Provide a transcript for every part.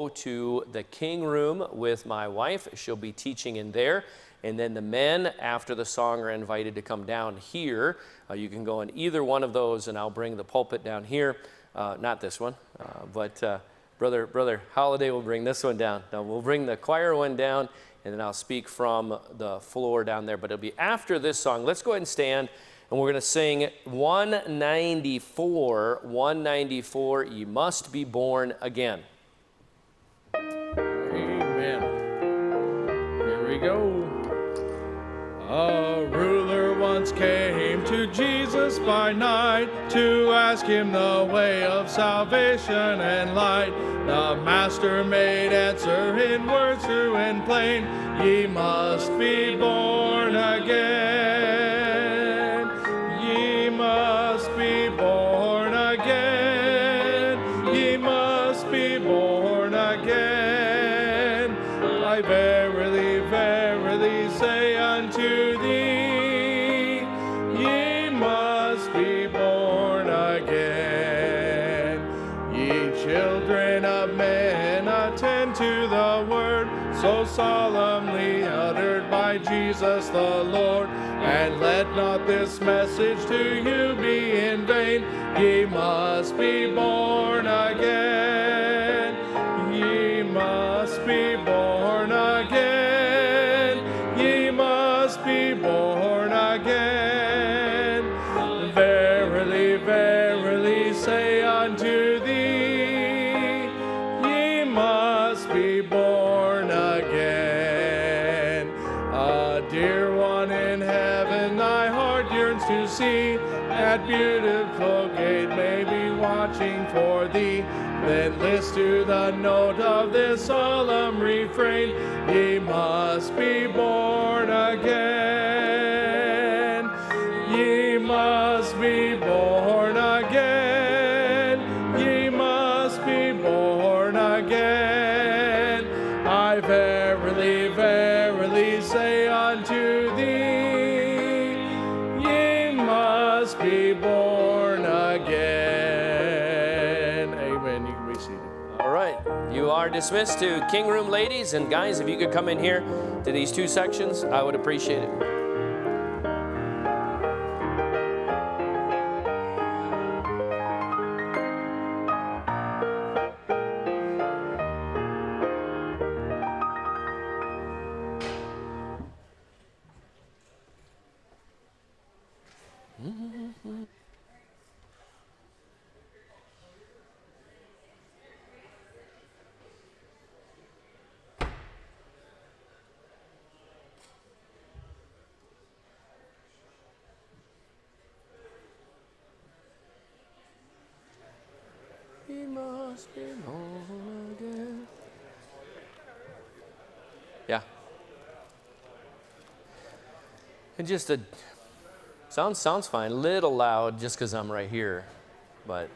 to the King Room with my wife. She'll be teaching in there. And then the men, after the song, are invited to come down here. You can go in either one of those, and I'll bring the pulpit down here. Not this one, but Brother Holiday will bring this one down. Now, we'll bring the choir one down, and then I'll speak from the floor down there. But it'll be after this song. Let's go ahead and stand, and we're going to sing 194. 194, You Must Be Born Again. Amen. Here we go. A ruler once came to Jesus by night to ask him the way of salvation and light. The master made answer in words true and plain, Ye must be born again. Ye must be born again. Ye must be born again. I verily, verily say unto thee, ye must be born again. Ye children of men, attend to the word so solemnly uttered by Jesus the Lord, and let not this message to you be in vain. Ye must be born again. Ye must be born again. Ye must be born again. Verily, verily say unto thee, ye must be born again. A dear one in heaven thy heart yearns to see, that beautiful gate may be watching for thee. Then list to the note of this solemn refrain, ye must be born again. Ye must be born again. Ye must be born again. I verily, verily say unto thee, ye must be born again. Amen. You can be seated. All right. You are dismissed to King Room, ladies. And guys, if you could come in here to these two sections, I would appreciate it. He must be born again. Yeah. And just a sounds fine. A little loud just because I'm right here, but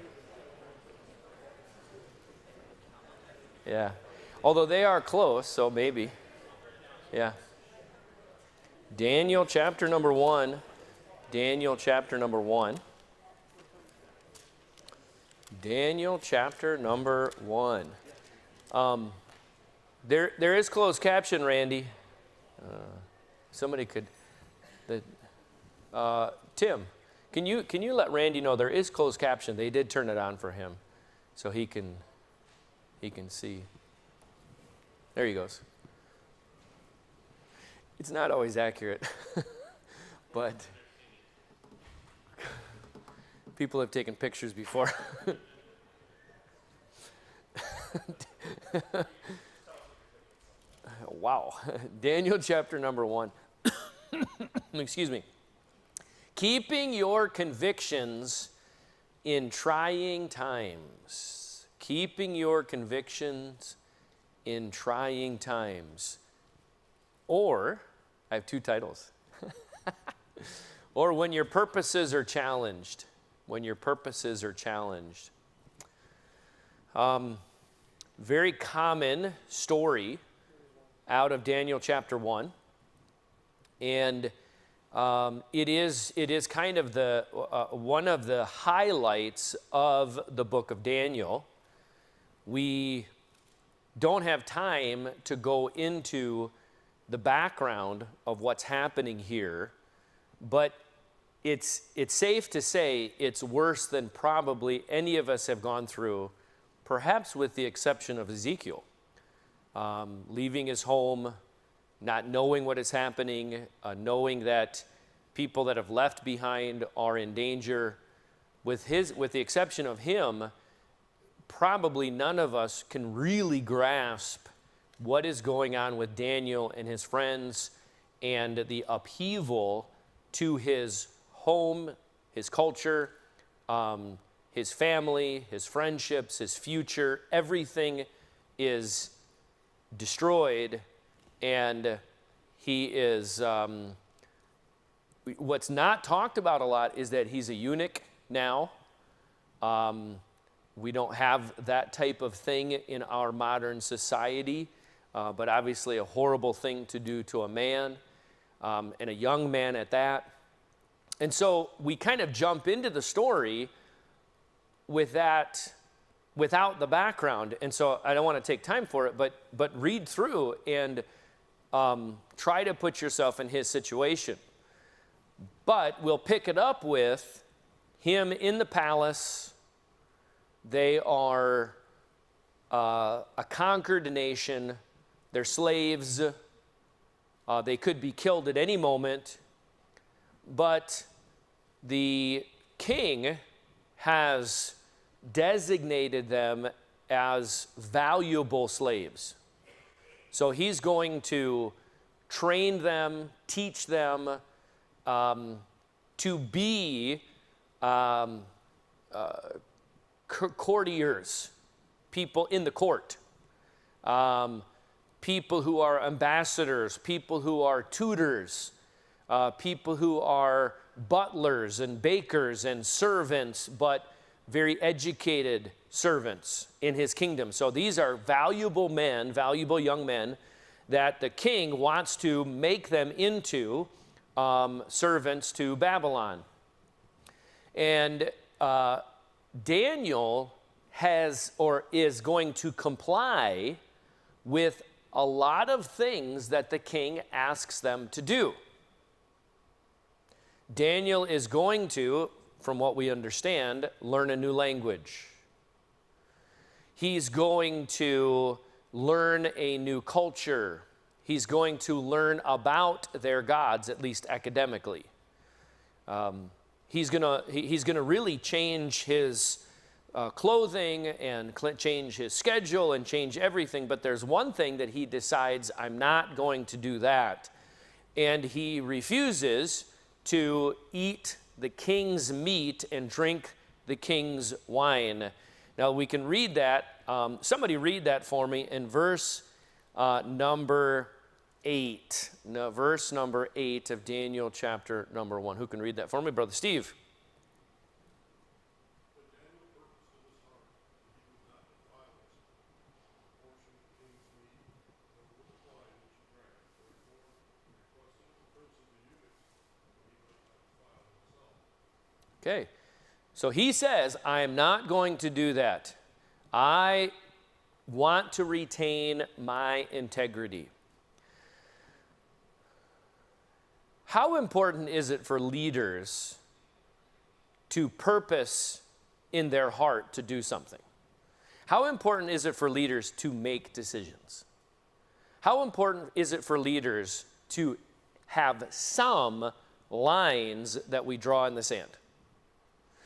yeah. Although they are close, so maybe. Yeah. Daniel chapter number 1. Daniel chapter number 1. Daniel chapter number 1. There is closed caption, Randy. Somebody could. Tim, can you let Randy know there is closed caption? They did turn it on for him, so he can see. There he goes. It's not always accurate, but people have taken pictures before. Wow. Daniel chapter number 1. Excuse me. Keeping your convictions in trying times. Keeping your convictions in trying times. Or, I have two titles. Or when your purposes are challenged. When your purposes are challenged. Very common story out of Daniel chapter 1. And it is kind of the one of the highlights of the book of Daniel. We don't have time to go into the background of what's happening here, but it's safe to say it's worse than probably any of us have gone through, perhaps with the exception of Ezekiel. Leaving his home, not knowing what is happening, knowing that people that have left behind are in danger. With the exception of him, probably none of us can really grasp what is going on with Daniel and his friends and the upheaval to his home, his culture, his family, his friendships, his future. Everything is destroyed, and he is, what's not talked about a lot is that he's a eunuch now. We don't have that type of thing in our modern society, but obviously a horrible thing to do to a man, and a young man at that. And so we kind of jump into the story with that, without the background. And so I don't want to take time for it, but read through and try to put yourself in his situation. But we'll pick it up with him in the palace. They are a conquered nation. They're slaves. They could be killed at any moment. But the king has designated them as valuable slaves. So he's going to train them, teach them to be courtiers, people in the court, people who are ambassadors, people who are tutors, people who are butlers and bakers and servants, but very educated servants in his kingdom. So these are valuable men, valuable young men, that the king wants to make them into servants to Babylon. And Daniel has, or is going to comply with a lot of things that the king asks them to do. Daniel is going to, from what we understand, learn a new language. He's going to learn a new culture. He's going to learn about their gods, at least academically. He's gonna really change his clothing and change his schedule and change everything. But there's one thing that he decides, I'm not going to do that. And he refuses to eat the king's meat and drink the king's wine. Now we can read that. Somebody read that for me in verse number 8. No, verse number 8 of Daniel chapter number 1. Who can read that for me? Brother Steve. Okay, so he says, I am not going to do that. I want to retain my integrity. How important is it for leaders to purpose in their heart to do something? How important is it for leaders to make decisions? How important is it for leaders to have some lines that we draw in the sand?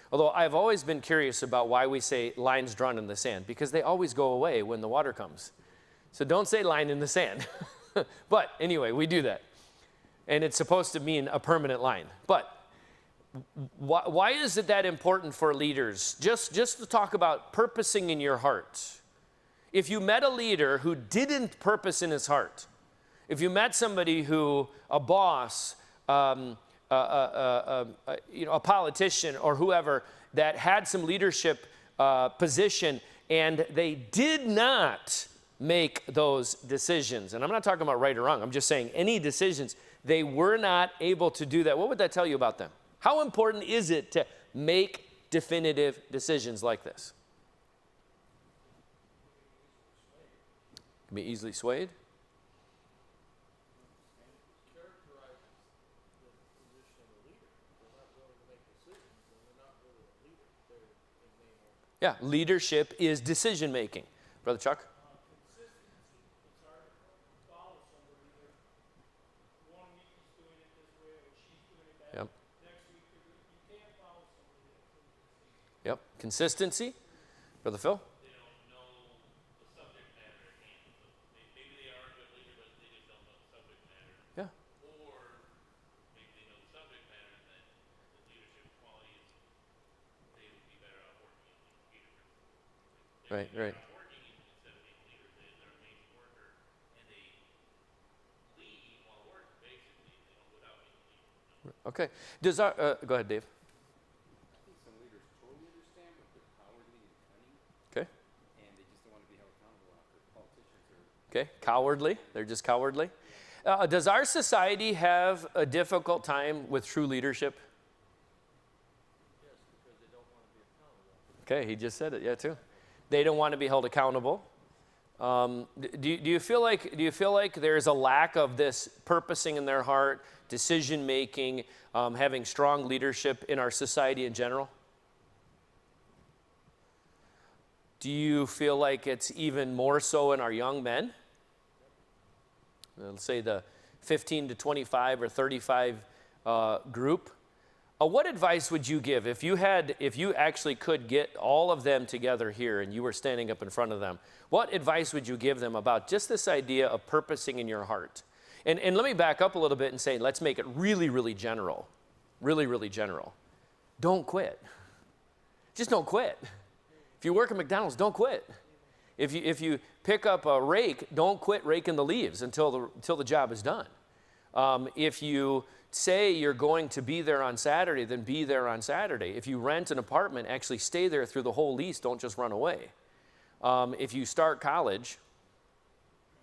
Although I've always been curious about why we say lines drawn in the sand, because they always go away when the water comes. So don't say line in the sand. But anyway, we do that. And it's supposed to mean a permanent line. But why is it that important for leaders? Just to talk about purposing in your heart. If you met a leader who didn't purpose in his heart, if you met somebody who, a boss, a politician or whoever that had some leadership position and they did not make those decisions, and I'm not talking about right or wrong, I'm just saying any decisions, they were not able to do that. What would that tell you about them? How important is it to make definitive decisions like this? Can be easily swayed. Characterizes the position of a leader. They're not willing to make decisions, and they're not really a leader. They're in name only. Yeah, leadership is decision making. Brother Chuck? Consistency. It's hard to follow somebody that one week he's doing it this way or she's doing it that Yep. way. Next week you can't follow somebody that's inconsistent. Yep. Consistency. Brother Phil? They don't know the subject matter at hand. Maybe they are a good leader, but they just don't know the subject matter. Yeah. Or maybe they know the subject matter and then the leadership qualities, they would be better off working in leadership. Right, right. Working instead of being leaders, they're an amazing worker and they lead while working, basically, without being a leader. Okay. Go ahead, Dave. I think some leaders totally understand, but they're cowardly and cunning, Okay. and they just don't want to be held accountable after politicians are. Okay. Cowardly. They're just cowardly. Does our society have a difficult time with true leadership? Yes, because they don't want to be accountable. Okay, he just said it. Yeah, too. They don't want to be held accountable. Do you feel like there's a lack of this purposing in their heart, decision making, having strong leadership in our society in general? Do you feel like it's even more so in our young men? Let's say the 15 to 25 or 35 group. What advice would you give if you actually could get all of them together here and you were standing up in front of them? What advice would you give them about just this idea of purposing in your heart? And let me back up a little bit and say, let's make it really, really general. Really, really general. Don't quit. Just don't quit. If you work at McDonald's, don't quit. If you pick up a rake, don't quit raking the leaves until the job is done. If you say you're going to be there on Saturday, then be there on Saturday. If you rent an apartment, actually stay there through the whole lease. Don't just run away. If you start college,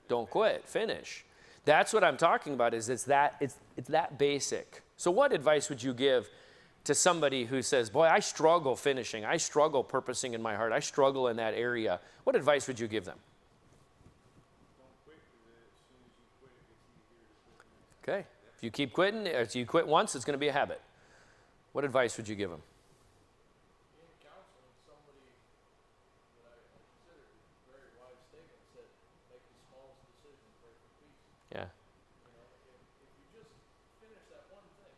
don't quit. Finish. That's what I'm talking about. It's that basic. So what advice would you give to somebody who says, boy, I struggle finishing. I struggle purposing in my heart. I struggle in that area. What advice would you give them? Don't quit, because as soon as you quit, it gets easier to quit. Okay. If you keep quitting, if you quit once, it's going to be a habit. What advice would you give them? In counseling, somebody that I considered a very wise statement said, make the smallest decision, pray for peace. Yeah. You know, if you just finish that one thing.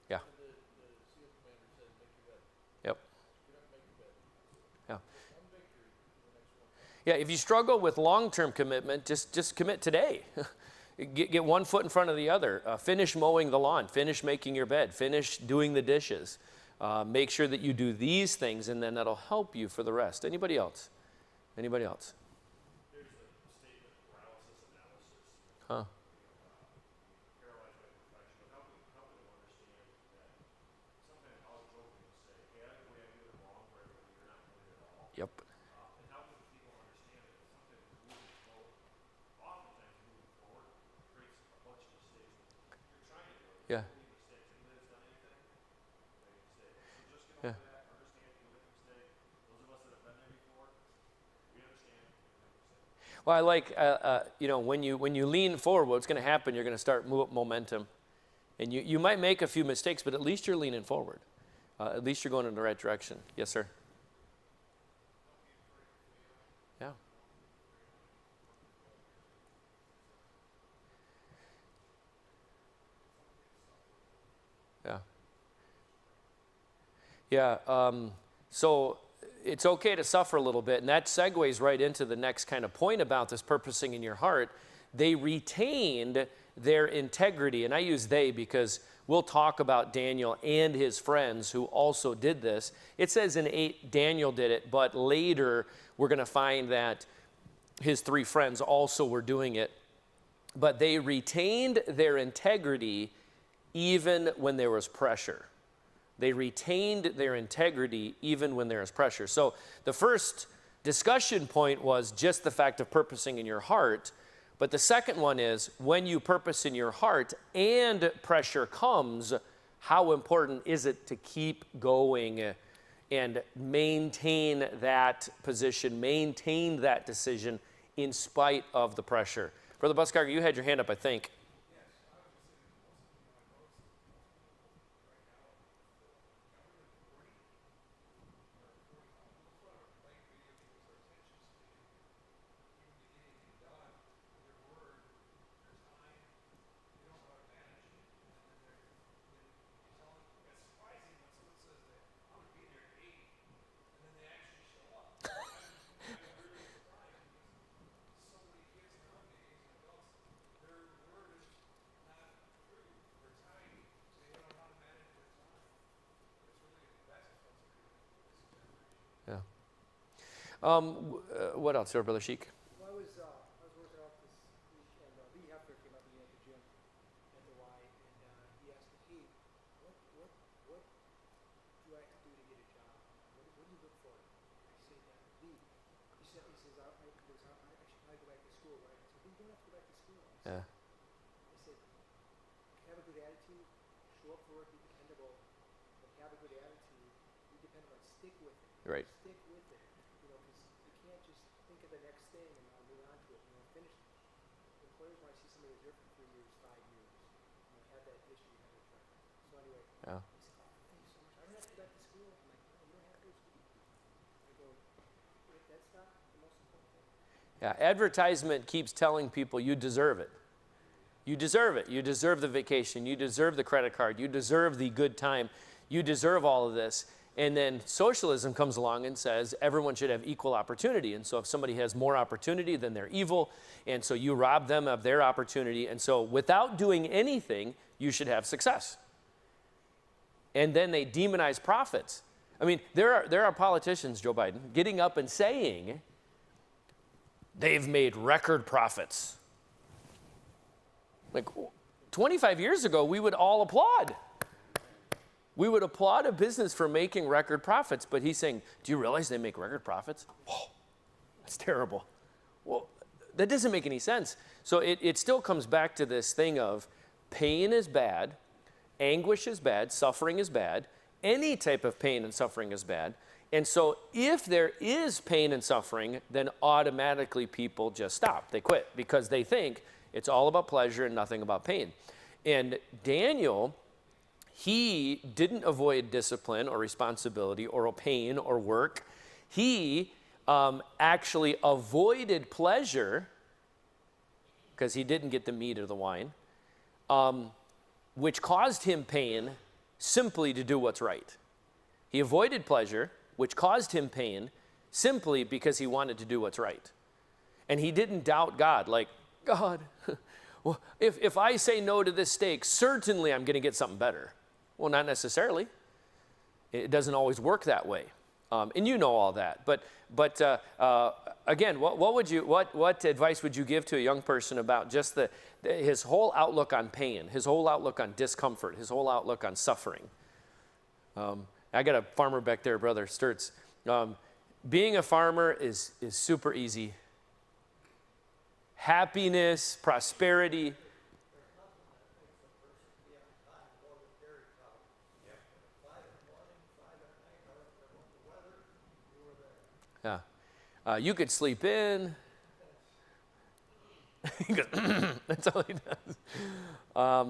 Yeah. The SEAL commander said, make your bed. Yep. Get up and make your bed. Yeah. One victory, the next one. Yeah, if you struggle with long-term commitment, just commit today. Get one foot in front of the other. Finish mowing the lawn. Finish making your bed. Finish doing the dishes. Make sure that you do these things, and then that'll help you for the rest. Anybody else? Anybody else? There's a statement, paralysis analysis. Huh? Paralyzed by perfection, but how can we understand that sometimes I'll jokingly say, hey, either way I do it wrong, or you're not doing it at all. Yep. And how can people understand that sometimes moving forward, oftentimes moving forward, creates a bunch of mistakes. You're trying to do it. Yeah. You make mistakes. Anybody that's done anything? Make a mistake. So just get Yeah. over that, understand you make a mistake. Those of us that have been there before, we understand you make a mistake. Well, I like, when you lean forward, what's going to happen, you're going to start momentum. And you might make a few mistakes, but at least you're leaning forward. At least you're going in the right direction. Yes, sir? Yeah. Yeah. Yeah. So it's okay to suffer a little bit, and that segues right into the next kind of point about this purposing in your heart. They retained their integrity, and I use they because we'll talk about Daniel and his friends who also did this. It says in 8, Daniel did it, but later we're going to find that his 3 friends also were doing it. But they retained their integrity even when there was pressure. They retained their integrity even when there was pressure. So the first discussion point was just the fact of purposing in your heart. But the second one is when you purpose in your heart and pressure comes, how important is it to keep going and maintain that position, maintain that decision, in spite of the pressure. Brother Buskar, you had your hand up, I think. Yeah. What else, Brother Sheik? Well, I was working out this week, and Lee Hefner came up to me at the gym at the Y, and he asked me, "Hey, what do I have to do to get a job? What do you look for?" I said, "Lee," he says, I go back to school, right?" I said, "Lee, you don't have to go back to school." Yeah. I said, "Have a good attitude, show up for work, be dependable, but have a good attitude, be dependable, and stick with it. Right. Stick with it, because you can't just think of the next thing and move on to it, finish it. Employers want to see somebody who's there for 3 years, 5 years, have that history, have that track record." So anyway, Yeah. he said, "Oh, thanks so much. I don't have to go back to school." I'm like, "No, you don't have to go to school." I go, "That's not the most important thing." Yeah, advertisement keeps telling people you deserve it. You deserve it. You deserve the vacation. You deserve the credit card. You deserve the good time. You deserve all of this. And then socialism comes along and says everyone should have equal opportunity. And so if somebody has more opportunity, then they're evil. And so you rob them of their opportunity. And so without doing anything, you should have success. And then they demonize profits. I mean, there are politicians, Joe Biden, getting up and saying they've made record profits. Like 25 years ago, we would all applaud. We would applaud a business for making record profits, but he's saying, do you realize they make record profits? Oh, that's terrible. Well, that doesn't make any sense. So it still comes back to this thing of pain is bad, anguish is bad, suffering is bad, any type of pain and suffering is bad. And so if there is pain and suffering, then automatically people just stop. They quit because they think it's all about pleasure and nothing about pain. And Daniel, he didn't avoid discipline or responsibility or pain or work. He actually avoided pleasure because he didn't get the meat or the wine, which caused him pain simply to do what's right. He avoided pleasure, which caused him pain simply because he wanted to do what's right. And he didn't doubt God, like, God, well, if I say no to this steak, certainly I'm going to get something better. Well, not necessarily. It doesn't always work that way. And you know all that. But again, what advice would you give to a young person about just his whole outlook on pain, his whole outlook on discomfort, his whole outlook on suffering? I got a farmer back there, Brother Sturts. Being a farmer is super easy. Happiness, prosperity. Yeah. You could sleep in. That's all he does.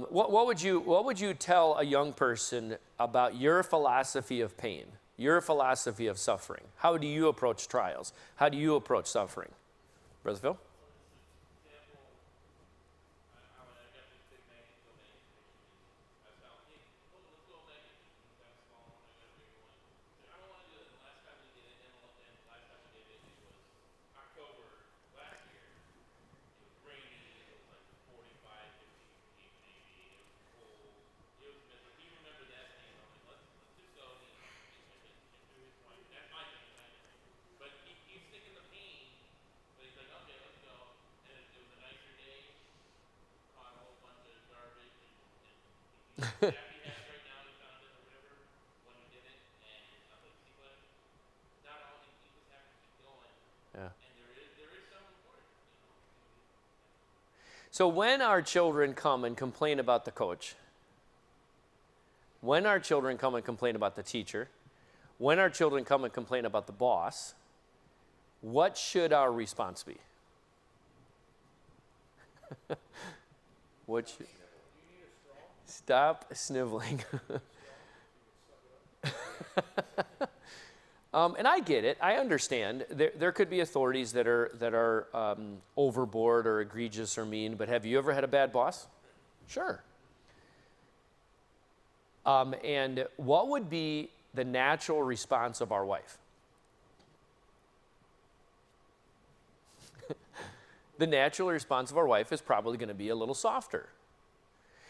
What would you tell a young person about your philosophy of pain, your philosophy of suffering? How do you approach trials? How do you approach suffering? Brother Phil? Yeah. So when our children come and complain about the coach, when our children come and complain about the teacher, when our children come and complain about the boss, what should our response be? What you, stop sniveling. And I get it. I understand. There could be authorities that are overboard or egregious or mean. But have you ever had a bad boss? Sure. And what would be the natural response of our wife? The natural response of our wife is probably going to be a little softer.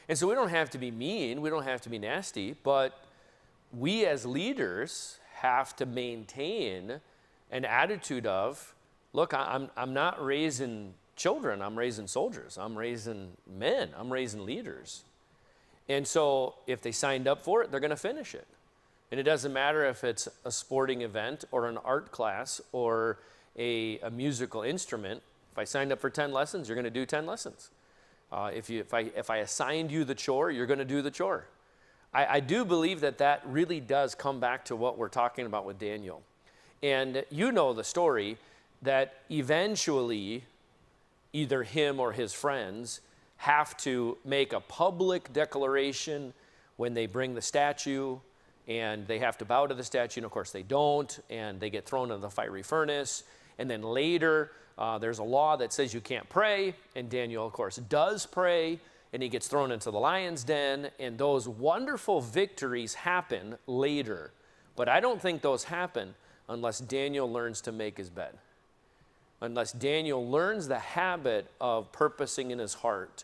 And so we don't have to be mean. We don't have to be nasty. But we as leaders have to maintain an attitude of, look, I'm not raising children, I'm raising soldiers, I'm raising men, I'm raising leaders. And so if they signed up for it, they're going to finish it. And it doesn't matter if it's a sporting event or an art class or a musical instrument. If I signed up for 10 lessons, you're going to do 10 lessons. If I assigned you the chore, you're going to do the chore. I do believe that really does come back to what we're talking about with Daniel. And you know the story that eventually either him or his friends have to make a public declaration when they bring the statue, and they have to bow to the statue, and of course they don't, and they get thrown into the fiery furnace. And then later, there's a law that says you can't pray, and Daniel, of course, does pray, and he gets thrown into the lion's den, and those wonderful victories happen later. But I don't think those happen unless Daniel learns to make his bed. Unless Daniel learns the habit of purposing in his heart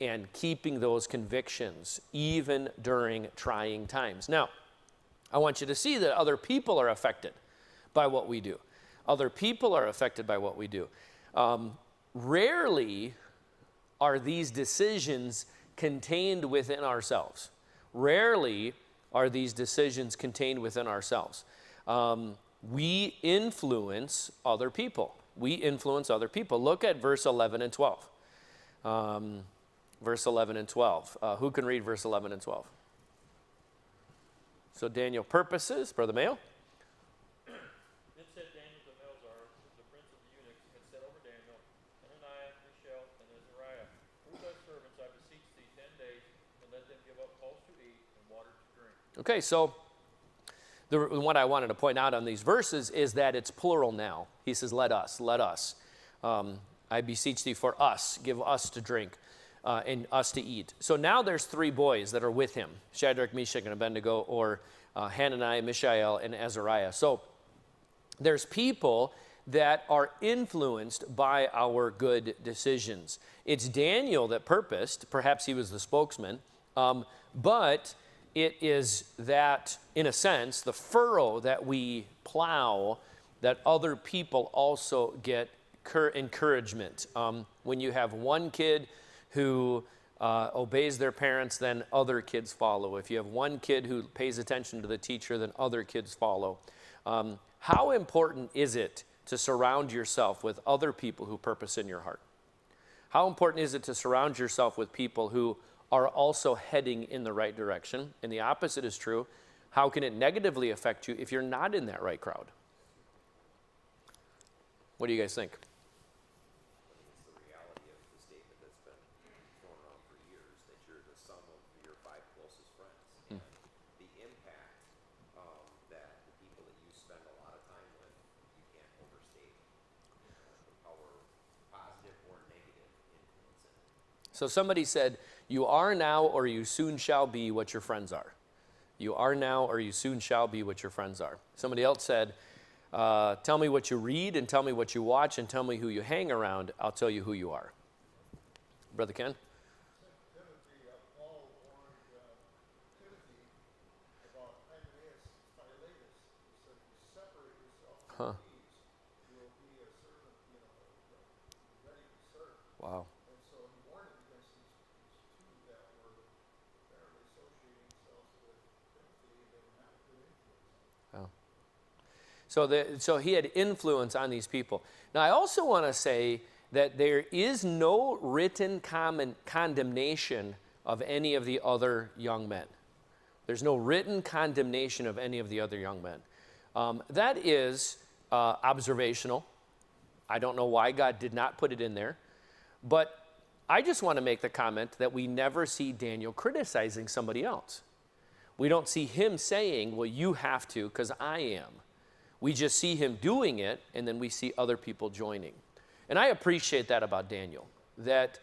and keeping those convictions even during trying times. Now, I want you to see that other people are affected by what we do. Other people are affected by what we do. Rarely are these decisions contained within ourselves. Rarely are these decisions contained within ourselves. We influence other people. We influence other people. Look at verse 11 and 12. Verse 11 and 12. Who can read verse 11 and 12? So Daniel purposes, Brother Mayo. Then said Daniel to Melzar, the prince of the eunuchs, had set over Daniel, Hananiah, Mishael, and Azariah. Rule thy servants, I beseech thee, 10 days, and let them give up pulse to eat and water to drink. Okay, so what I wanted to point out on these verses is that it's plural now. He says, let us. I beseech thee for us, give us to drink and us to eat. So now there's 3 boys that are with him, Shadrach, Meshach, and Abednego, or Hananiah, Mishael, and Azariah. So there's people that are influenced by our good decisions. It's Daniel that purposed, perhaps he was the spokesman, but it is that, in a sense, the furrow that we plow, that other people also get encouragement. When you have one kid who obeys their parents, then other kids follow. If you have one kid who pays attention to the teacher, then other kids follow. How important is it to surround yourself with other people who purpose in your heart? How important is it to surround yourself with people who are also heading in the right direction? And the opposite is true. How can it negatively affect you if you're not in that right crowd? What do you guys think? It's the reality of the statement that's been thrown around for years, that you're the sum of your 5 closest friends. And the impact that the people that you spend a lot of time with, you can't overstate the power, positive or negative influence in it. So somebody said, you are now or you soon shall be what your friends are. You are now or you soon shall be what your friends are. Somebody else said, tell me what you read and tell me what you watch and tell me who you hang around. I'll tell you who you are. Brother Ken? Paul warned Timothy about Philetus. He said, separate yourself from these. You will be a servant, ready to serve. Wow. And so he warned him against these 2 that were apparently associating themselves with Timothy and they were not a good influence. Wow. So he had influence on these people. Now, I also want to say that there is no written condemnation of any of the other young men. There's no written condemnation of any of the other young men. That is observational. I don't know why God did not put it in there. But I just want to make the comment that we never see Daniel criticizing somebody else. We don't see him saying, well, you have to because I am. We just see him doing it, and then we see other people joining. And I appreciate that about Daniel, that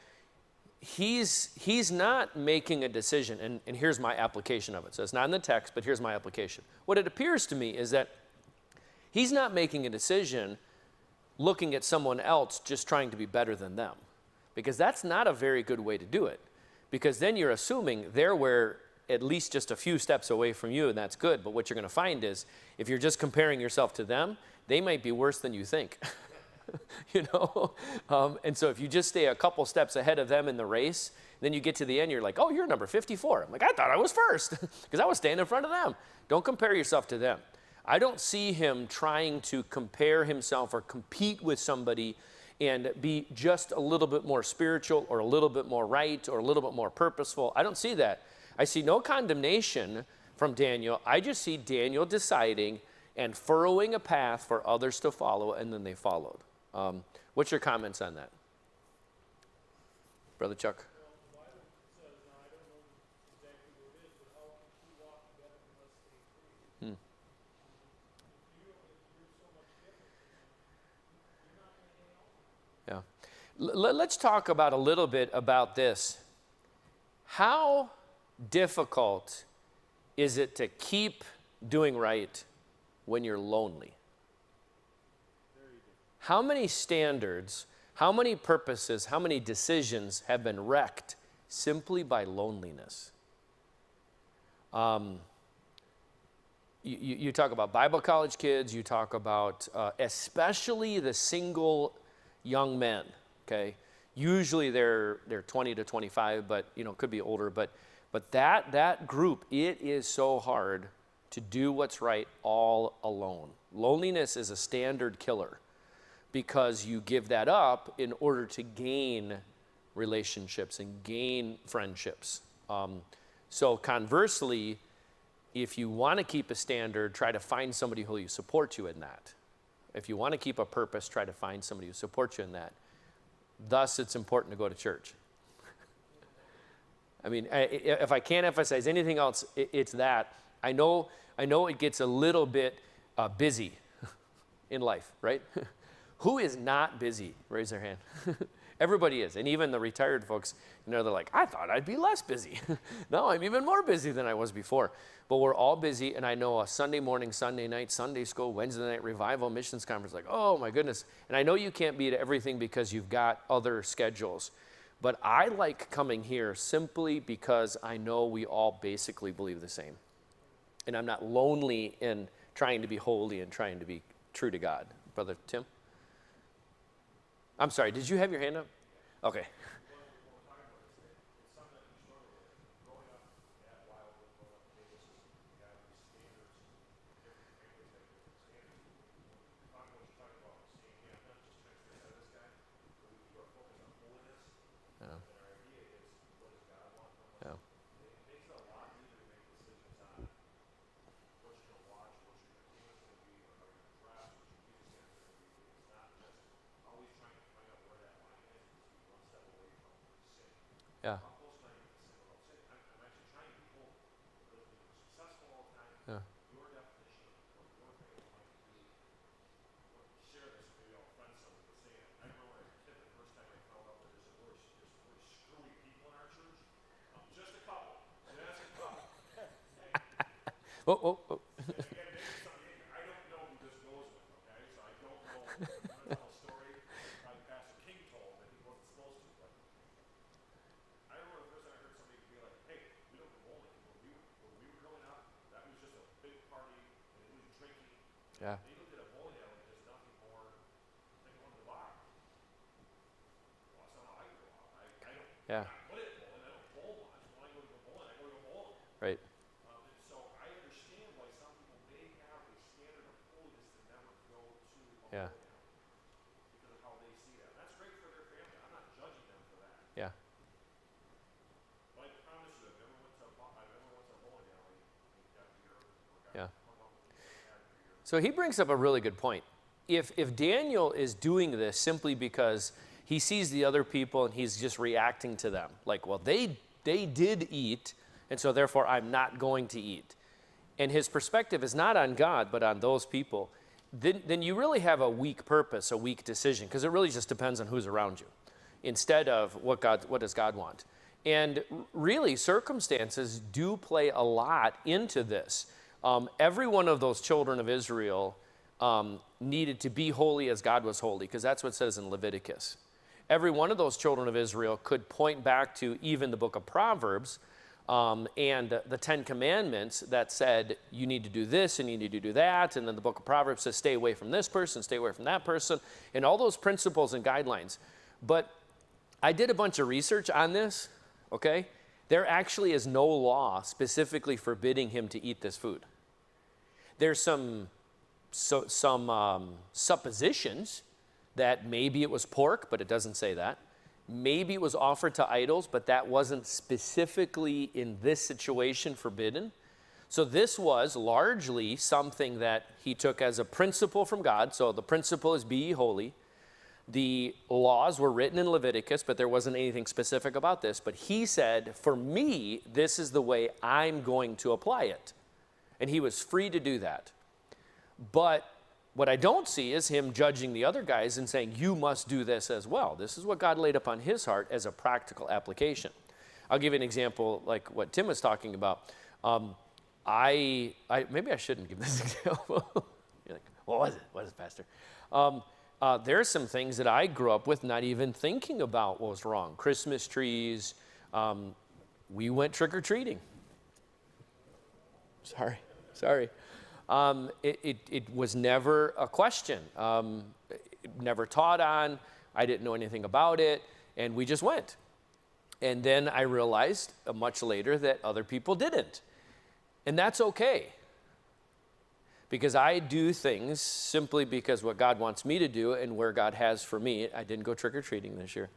he's not making a decision, and here's my application of it. So it's not in the text, but here's my application. What it appears to me is that he's not making a decision looking at someone else just trying to be better than them, because that's not a very good way to do it, because then you're assuming they're at least just a few steps away from you, and that's good. But what you're going to find is if you're just comparing yourself to them, they might be worse than you think. You know? And so if you just stay a couple steps ahead of them in the race, then you get to the end, you're like, oh, you're number 54. I'm like, I thought I was first because I was standing in front of them. Don't compare yourself to them. I don't see him trying to compare himself or compete with somebody and be just a little bit more spiritual or a little bit more right or a little bit more purposeful. I don't see that. I see no condemnation from Daniel. I just see Daniel deciding and furrowing a path for others to follow, and then they followed. What's your comments on that? Brother Chuck? Well, the Bible says, now I don't know exactly what it is, but how can two walk together unless they agree? If you're so much different than them, you're not going to hang out with them. Yeah. Let's talk about a little bit about this. How difficult is it to keep doing right when you're lonely? How many standards, how many purposes, how many decisions have been wrecked simply by loneliness? You talk about Bible college kids, you talk about especially the single young men, okay? Usually they're 20 to 25, but could be older, but that group, it is so hard to do what's right all alone. Loneliness is a standard killer because you give that up in order to gain relationships and gain friendships. So conversely, if you want to keep a standard, try to find somebody who will support you in that. If you want to keep a purpose, try to find somebody who supports you in that. Thus, it's important to go to church. I mean, if I can't emphasize anything else, it's that. I know it gets a little bit busy in life, right? Who is not busy? Raise their hand. Everybody is, and even the retired folks, they're like, I thought I'd be less busy. No, I'm even more busy than I was before. But we're all busy, and I know a Sunday morning, Sunday night, Sunday school, Wednesday night revival, missions conference, like, oh my goodness. And I know you can't be to everything because you've got other schedules. But I like coming here simply because I know we all basically believe the same. And I'm not lonely in trying to be holy and trying to be true to God. Brother Tim? I'm sorry, did you have your hand up? Okay. Yeah. Yeah. Oh. Yeah. Yeah. Right. So I understand why some people may have a standard of holiness that never go to Yeah. because of how they see that. That's great for their family. I'm not judging them for that. Yeah. But I promise you, I've never went to a bowling alley and got beer or got Yeah. hung up with people that had beer. So he brings up a really good point. If Daniel is doing this simply because He sees the other people and he's just reacting to them. Like, well, they did eat, and so therefore I'm not going to eat. And his perspective is not on God, but on those people. Then you really have a weak purpose, a weak decision, because it really just depends on who's around you, instead of what does God want. And really, circumstances do play a lot into this. Every one of those children of Israel needed to be holy as God was holy, because that's what it says in Leviticus. Every one of those children of Israel could point back to even the book of Proverbs and the 10 Commandments that said you need to do this and you need to do that. And then the book of Proverbs says stay away from this person, stay away from that person, and all those principles and guidelines. But I did a bunch of research on this, okay? There actually is no law specifically forbidding him to eat this food. There's some suppositions that maybe it was pork, but it doesn't say that. Maybe it was offered to idols, but that wasn't specifically in this situation forbidden. So this was largely something that he took as a principle from God. So the principle is be ye holy. The laws were written in Leviticus, but there wasn't anything specific about this. But he said, for me, this is the way I'm going to apply it. And he was free to do that. But what I don't see is him judging the other guys and saying, you must do this as well. This is what God laid upon his heart as a practical application. I'll give you an example like what Tim was talking about. Maybe I shouldn't give this example. You're like, what was it? What is it, Pastor? There are some things that I grew up with not even thinking about what was wrong. Christmas trees. We went trick-or-treating. Sorry. It was never a question. Never taught on. I didn't know anything about it, and we just went. And then I realized much later that other people didn't. And that's okay. Because I do things simply because what God wants me to do and where God has for me. I didn't go trick-or-treating this year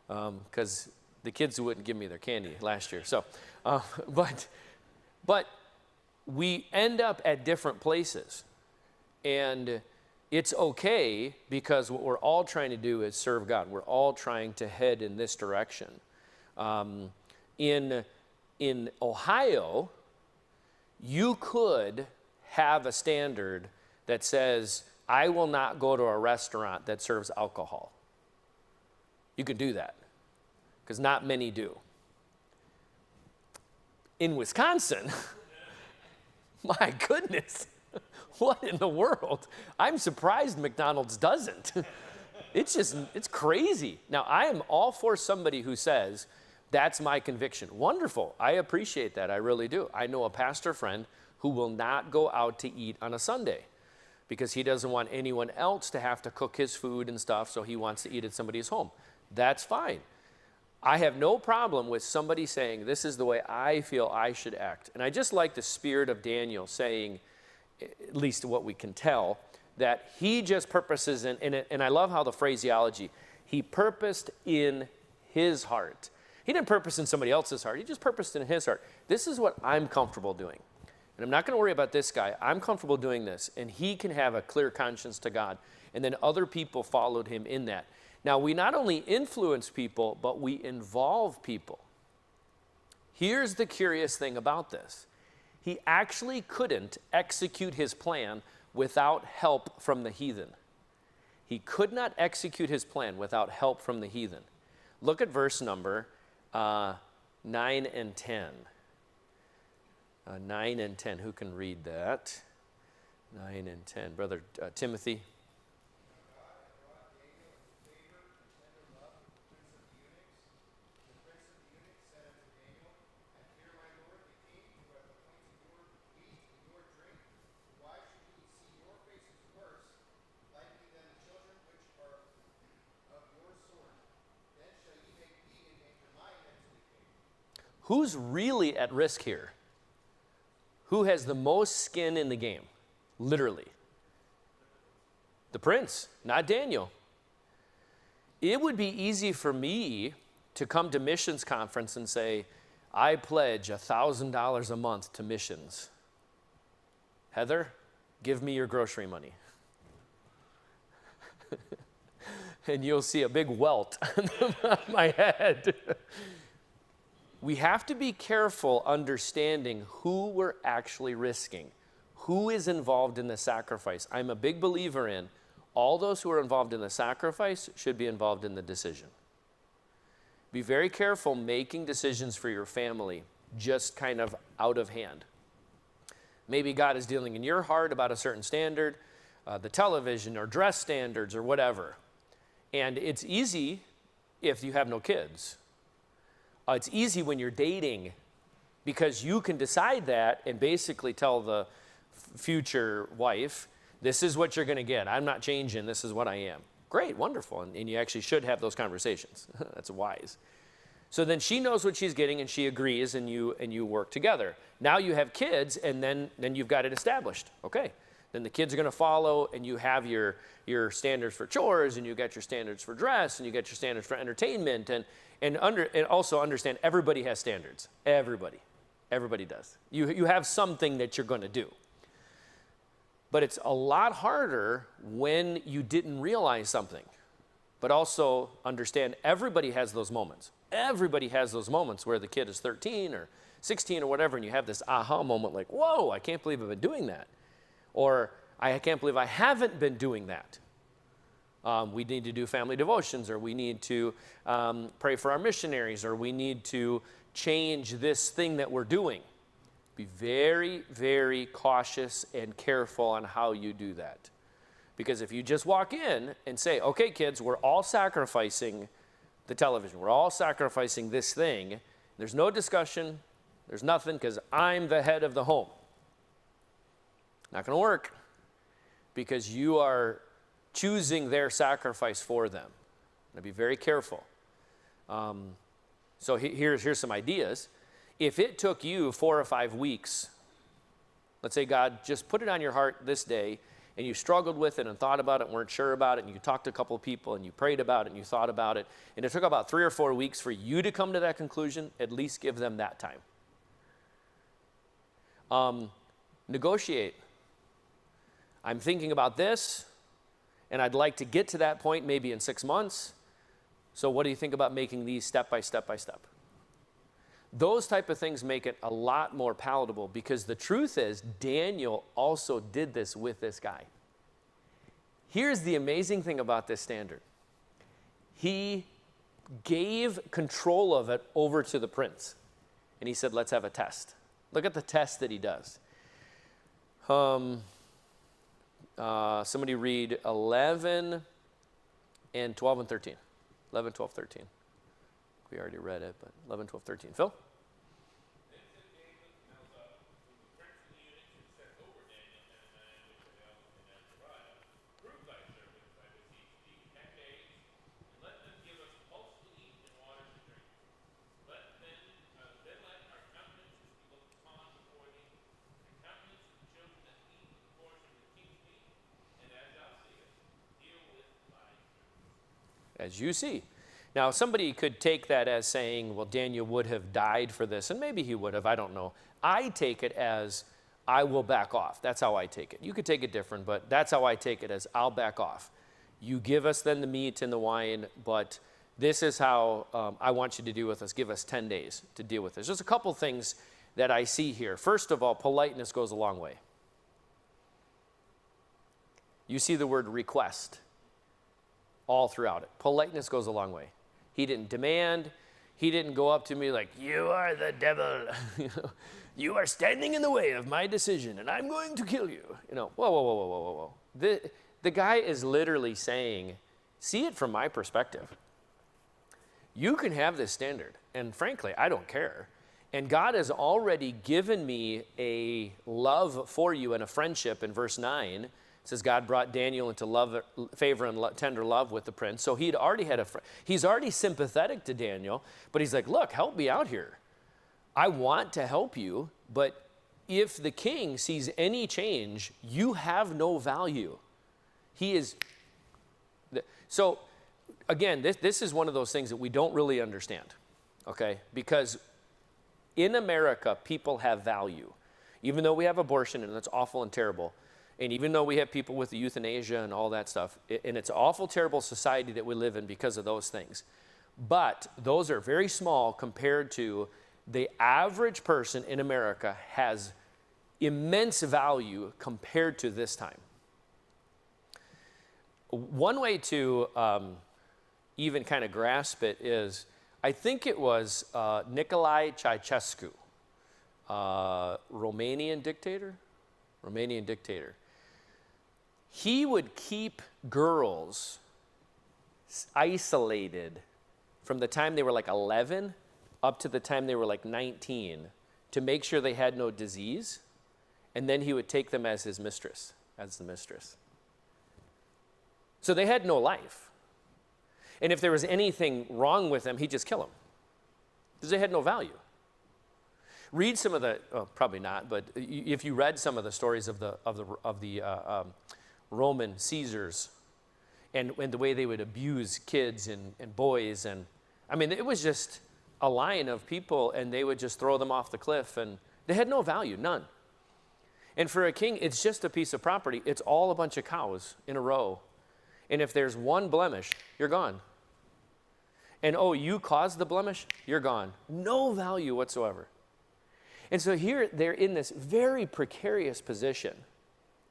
because the kids wouldn't give me their candy last year. So, but we end up at different places. And it's okay because what we're all trying to do is serve God. We're all trying to head in this direction. In Ohio, you could have a standard that says, I will not go to a restaurant that serves alcohol. You could do that because not many do. In Wisconsin, my goodness, what in the world? I'm surprised McDonald's doesn't. It's crazy. Now, I am all for somebody who says, that's my conviction. Wonderful. I appreciate that. I really do. I know a pastor friend who will not go out to eat on a Sunday because he doesn't want anyone else to have to cook his food and stuff, so he wants to eat at somebody's home. That's fine. I have no problem with somebody saying, this is the way I feel I should act. And I just like the spirit of Daniel saying, at least what we can tell, that he just purposes in it. And I love how the phraseology, he purposed in his heart. He didn't purpose in somebody else's heart. He just purposed in his heart. This is what I'm comfortable doing. And I'm not going to worry about this guy. I'm comfortable doing this. And he can have a clear conscience to God. And then other people followed him in that. Now, we not only influence people, but we involve people. Here's the curious thing about this. He actually couldn't execute his plan without help from the heathen. He could not execute his plan without help from the heathen. Look at verse number 9 and 10. 9 and 10. Who can read that? 9 and 10. Brother Timothy. Who's really at risk here? Who has the most skin in the game? Literally. The prince, not Daniel. It would be easy for me to come to missions conference and say, I pledge $1,000 a month to missions. Heather, give me your grocery money. and you'll see a big welt on my head. We have to be careful understanding who we're actually risking, who is involved in the sacrifice. I'm a big believer in all those who are involved in the sacrifice should be involved in the decision. Be very careful making decisions for your family just kind of out of hand. Maybe God is dealing in your heart about a certain standard, the television or dress standards or whatever. And it's easy if you have no kids. It's easy when you're dating because you can decide that and basically tell the future wife, this is what you're going to get. I'm not changing. This is what I am. Great, wonderful. And you actually should have those conversations. That's wise. So then she knows what she's getting and she agrees and you work together. Now you have kids and then you've got it established. Okay. Then the kids are going to follow and you have your standards for chores and you got your standards for dress and you got your standards for entertainment and also understand everybody has standards. Everybody does. You have something that you're going to do. But it's a lot harder when you didn't realize something. But also understand everybody has those moments. Everybody has those moments where the kid is 13 or 16 or whatever, and you have this aha moment like, whoa, I can't believe I've been doing that. Or I can't believe I haven't been doing that. We need to do family devotions, or we need to pray for our missionaries, or we need to change this thing that we're doing. Be very, very cautious and careful on how you do that. Because if you just walk in and say, okay, kids, we're all sacrificing the television. We're all sacrificing this thing. There's no discussion. There's nothing because I'm the head of the home. Not going to work because you are choosing their sacrifice for them. Now be very careful. So here's some ideas. If it took you 4 or 5 weeks, let's say God just put it on your heart this day, and you struggled with it and thought about it and weren't sure about it, and you talked to a couple of people and you prayed about it and you thought about it, and it took about 3 or 4 weeks for you to come to that conclusion, at least give them that time. Negotiate. I'm thinking about this, and I'd like to get to that point maybe in 6 months. So what do you think about making these step by step by step? Those type of things make it a lot more palatable because the truth is Daniel also did this with this guy. Here's the amazing thing about this standard. He gave control of it over to the prince. And he said, let's have a test. Look at the test that he does. Somebody read 11 and 12 and 13. 11, 12, 13. We already read it, but 11, 12, 13. Phil? Then said David, whom the prince of the eunuchs had set over Daniel, Hananiah, Mishael, and Azariah, prove thy servants, I beseech thee, 10 days, and let them give us pulse to eat and water to drink. Then let our countenances be looked upon before thee, the countenance of the children that eat the portion of the king's meat, and as thou seest, deal with thy servants. As you see. Now, somebody could take that as saying, well, Daniel would have died for this, and maybe he would have, I don't know. I take it as, I will back off. That's how I take it. You could take it different, but that's how I take it as, I'll back off. You give us then the meat and the wine, but this is how I want you to deal with us. Give us 10 days to deal with this. There's a couple things that I see here. First of all, politeness goes a long way. You see the word request all throughout it. Politeness goes a long way. He didn't demand. He didn't go up to me like, you are the devil. You are standing in the way of my decision, and I'm going to kill you. Whoa, whoa, whoa, whoa, whoa, whoa, whoa. The guy is literally saying, see it from my perspective. You can have this standard, and frankly, I don't care. And God has already given me a love for you and a friendship in verse 9. It says God brought Daniel into favor and tender love with the prince. So he'd already had he's already sympathetic to Daniel, but he's like, look, help me out here. I want to help you, but if the king sees any change, you have no value. So again, this is one of those things that we don't really understand, okay? Because in America, people have value. Even though we have abortion and that's awful and terrible, And even though we have people with euthanasia and all that stuff, and it's an awful, terrible society that we live in because of those things. But those are very small compared to the average person in America has immense value compared to this time. One way to even kind of grasp it is, I think it was Nicolae Ceausescu, Romanian dictator. He would keep girls isolated from the time they were like 11 up to the time they were like 19 to make sure they had no disease, and then he would take them as his mistress, as the mistress. So they had no life. And if there was anything wrong with them, he'd just kill them because they had no value. Read some of the, probably not, but if you read some of the stories of the Roman Caesars and the way they would abuse kids and boys, and I mean, it was just a line of people, and they would just throw them off the cliff, and they had no value, none. And for a king, it's just a piece of property. It's all a bunch of cows in a row. And if there's one blemish, you're gone. And oh, you caused the blemish, you're gone. No value whatsoever. And so here they're in this very precarious position.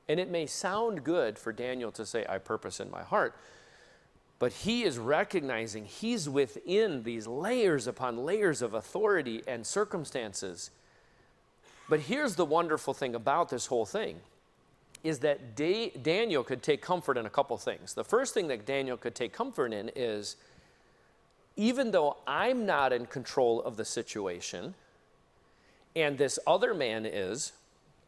And it may sound good for Daniel to say, I purpose in my heart. But he is recognizing he's within these layers upon layers of authority and circumstances. But here's the wonderful thing about this whole thing, is that Daniel could take comfort in a couple things. The first thing that Daniel could take comfort in is, even though I'm not in control of the situation, and this other man is,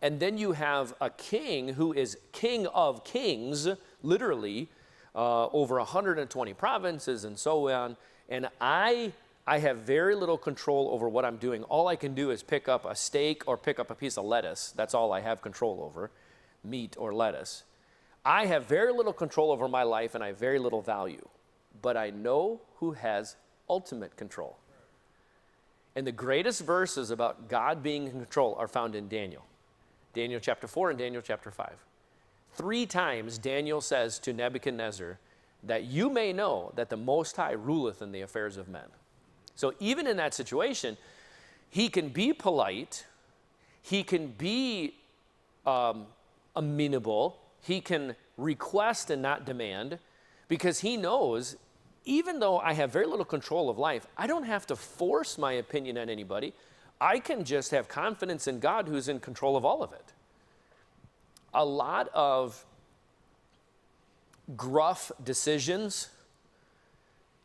and then you have a king who is king of kings, literally, over 120 provinces and so on, and I have very little control over what I'm doing. All I can do is pick up a steak or pick up a piece of lettuce. That's all I have control over, meat or lettuce. I have very little control over my life, and I have very little value. But I know who has ultimate control. And the greatest verses about God being in control are found in Daniel. Daniel chapter 4 and Daniel chapter 5. 3 times Daniel says to Nebuchadnezzar that you may know that the Most High ruleth in the affairs of men. So even in that situation, he can be polite, he can be amenable, he can request and not demand, because he knows, even though I have very little control of life, I don't have to force my opinion on anybody. I can just have confidence in God who's in control of all of it. A lot of gruff decisions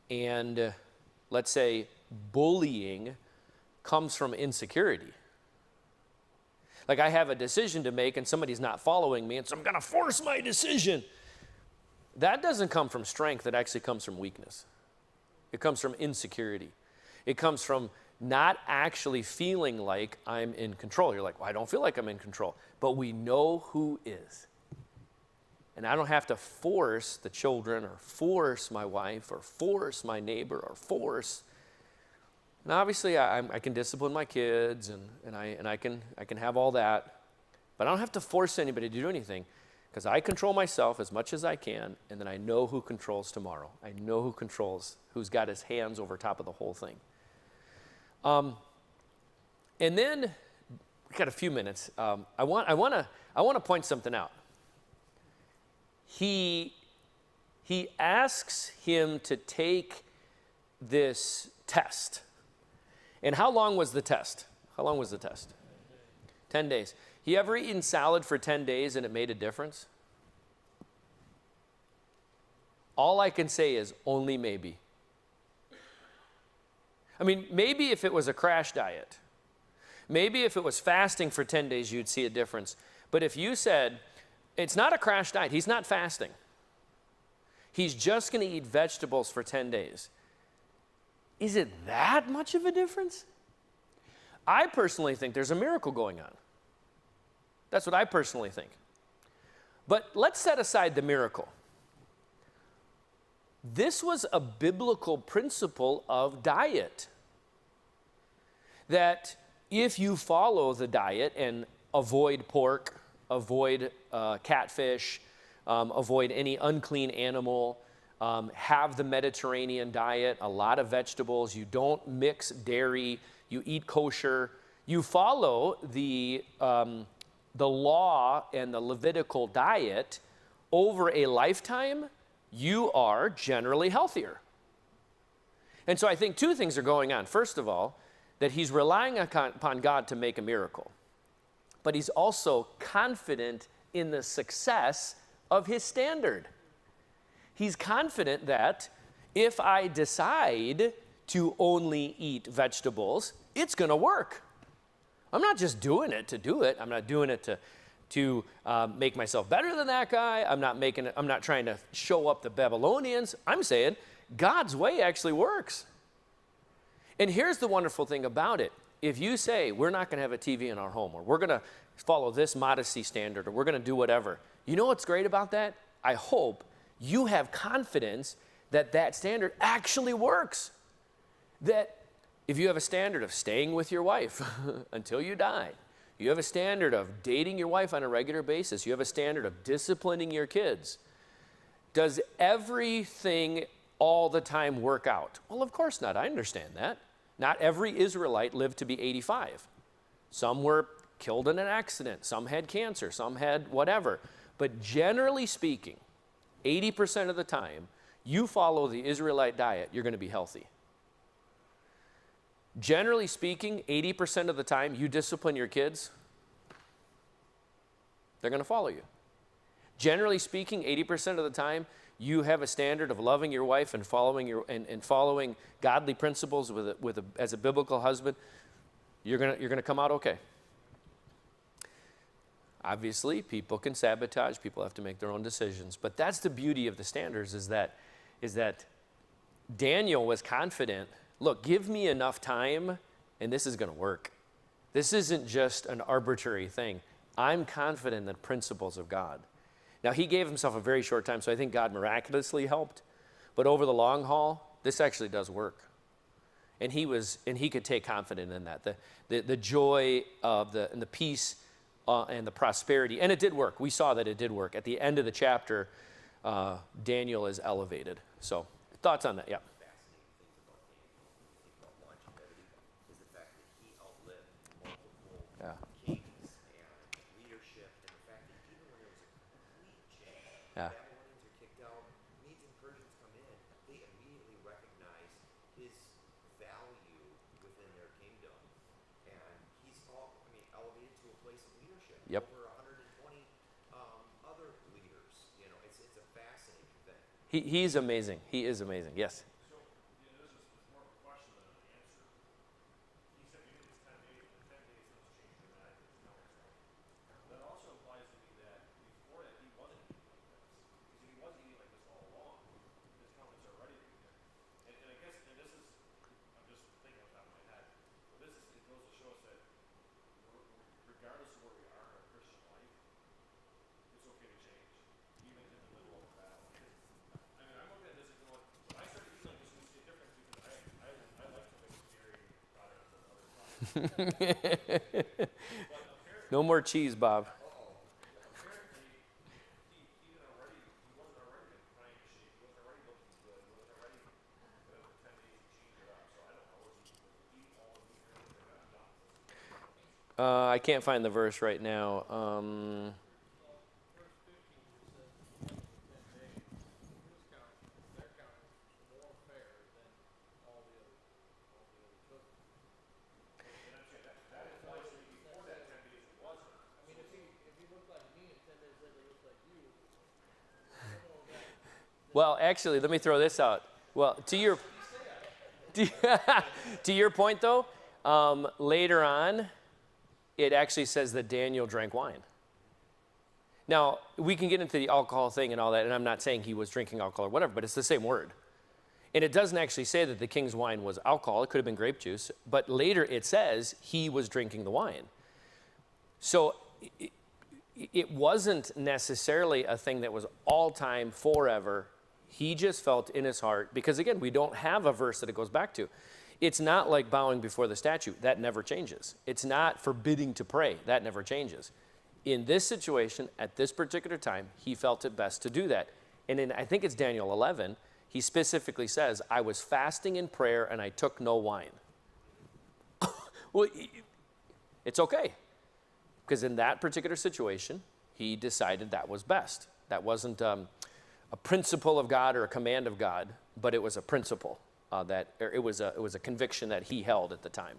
and, let's say, bullying comes from insecurity. Like, I have a decision to make and somebody's not following me, and so I'm going to force my decision. That doesn't come from strength. It actually comes from weakness. It comes from insecurity. It comes from not actually feeling like I'm in control. You're like, well, I don't feel like I'm in control. But we know who is. And I don't have to force the children or force my wife or force my neighbor or force. And obviously, I can discipline my kids and I can have all that. But I don't have to force anybody to do anything, because I control myself as much as I can, and then I know who controls tomorrow. I know who controls, who's got his hands over top of the whole thing. And then, we got a few minutes. I want to point something out. He asks him to take this test. And how long was the test? 10 days. You ever eaten salad for 10 days and it made a difference? All I can say is only maybe. I mean, maybe if it was a crash diet, maybe if it was fasting for 10 days, you'd see a difference. But if you said, it's not a crash diet, he's not fasting. He's just going to eat vegetables for 10 days. Is it that much of a difference? I personally think there's a miracle going on. That's what I personally think. But let's set aside the miracle. This was a biblical principle of diet. That if you follow the diet and avoid pork, avoid catfish, avoid any unclean animal, have the Mediterranean diet, a lot of vegetables. You don't mix dairy. You eat kosher. You follow the law and the Levitical diet over a lifetime, you are generally healthier. And so I think two things are going on. First of all, that he's relying upon God to make a miracle, but he's also confident in the success of his standard. He's confident that if I decide to only eat vegetables, it's going to work. I'm not just doing it to do it. I'm not doing it to make myself better than that guy. I'm not trying to show up the Babylonians. I'm saying God's way actually works. And here's the wonderful thing about it. If you say, we're not going to have a TV in our home, or we're going to follow this modesty standard, or we're going to do whatever, you know what's great about that? I hope you have confidence that that standard actually works. That if you have a standard of staying with your wife until you die, you have a standard of dating your wife on a regular basis, you have a standard of disciplining your kids, does everything all the time work out? Well, of course not. I understand that. Not every Israelite lived to be 85. Some were killed in an accident. Some had cancer. Some had whatever. But generally speaking, 80% of the time, you follow the Israelite diet, you're going to be healthy. Generally speaking, 80% of the time, you discipline your kids, they're going to follow you. Generally speaking, 80% of the time, you have a standard of loving your wife and following godly principles as a biblical husband, you're gonna come out okay. Obviously, people can sabotage. People have to make their own decisions. But that's the beauty of the standards is that Daniel was confident, look, give me enough time and this is going to work. This isn't just an arbitrary thing. I'm confident in the principles of God. Now, he gave himself a very short time, so I think God miraculously helped. But over the long haul, this actually does work. And he could take confidence in that. The joy of and the peace and the prosperity. And it did work. We saw that it did work. At the end of the chapter, Daniel is elevated. So, thoughts on that? Yeah. Yeah. Babylonians are kicked out, Medes and Persians come in, they immediately recognize his value within their kingdom. And he's elevated to a place of leadership. Yep. Over 120 other leaders. You know, it's a fascinating thing. He's amazing. He is amazing. Yes. So, this is more of a question than an answer. He said maybe it's 10 days, and 10 days things change dramatically. No, it's right. That also implies to me that before that he wasn't eating like this. Because if he was eating like this all along, his comments are already there. And I guess, and this is, I'm just thinking off the top of my head, but it goes to show us that regardless of where we are in our Christian life, it's okay to change, even in the middle of a battle. I mean, I'm looking at this and going, when I started eating like this, we see a difference because I like to mix dairy products and other products. No more cheese, Bob. Apparently, he wasn't already in crying shape. He wasn't already looking good. He wasn't already for 10 days to change it up. So I don't know. Was he eat all of these early or not? I can't find the verse right now. Verse 15 says, 10 days. Their count is more fair than all the other children. And I'm saying that implies to me before that 10 days it wasn't. I mean, if he looked like me and 10 days later looks like you, I don't know that. Well, actually, let me throw this out. Well, to your point, though, later on, it actually says that Daniel drank wine. Now, we can get into the alcohol thing and all that, and I'm not saying he was drinking alcohol or whatever, but it's the same word. And it doesn't actually say that the king's wine was alcohol. It could have been grape juice. But later it says he was drinking the wine. So it wasn't necessarily a thing that was all time, forever. He just felt in his heart, because again, we don't have a verse that it goes back to. It's not like bowing before the statue. That never changes. It's not forbidding to pray. That never changes. In this situation, at this particular time, he felt it best to do that. And in, I think it's Daniel 11, he specifically says, I was fasting in prayer and I took no wine. Well, it's okay. Because in that particular situation, he decided that was best. That wasn't a principle of God or a command of God, but it was a principle it was a conviction that he held at the time.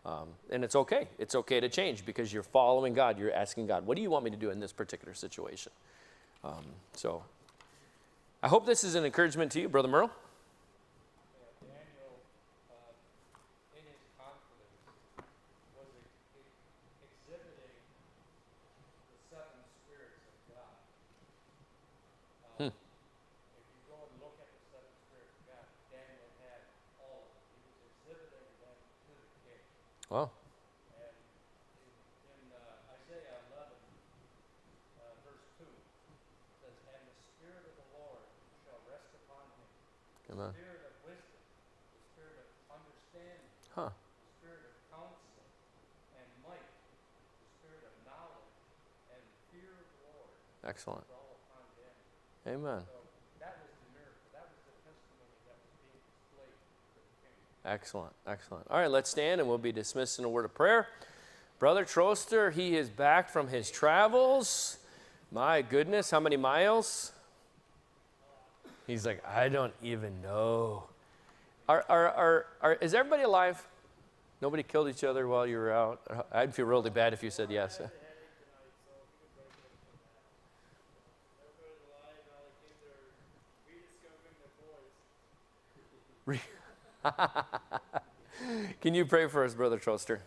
And it's okay. It's okay to change because you're following God. You're asking God, what do you want me to do in this particular situation? So I hope this is an encouragement to you, Brother Merle. Daniel, in his confidence, was exhibiting the seven spirits of God. If you go and look at the seven spirits of God, Daniel had all of them. He was exhibiting them to the king. Wow. And in Isaiah 11, verse 2, it says, and the Spirit of the Lord shall rest upon him. Amen. The Spirit of wisdom, the Spirit of understanding, Huh. the Spirit of counsel and might, the Spirit of knowledge and fear of the Lord Excellent. is all upon Daniel. Amen. So that was the miracle. That was the testimony that was being displayed to the king. Excellent. Excellent. All right, let's stand and we'll be dismissed in a word of prayer. Brother Troster, he is back from his travels. My goodness, how many miles? He's like, I don't even know. Is everybody alive? Nobody killed each other while you were out? I'd feel really bad if you said yes. Can you pray for us, Brother Troster?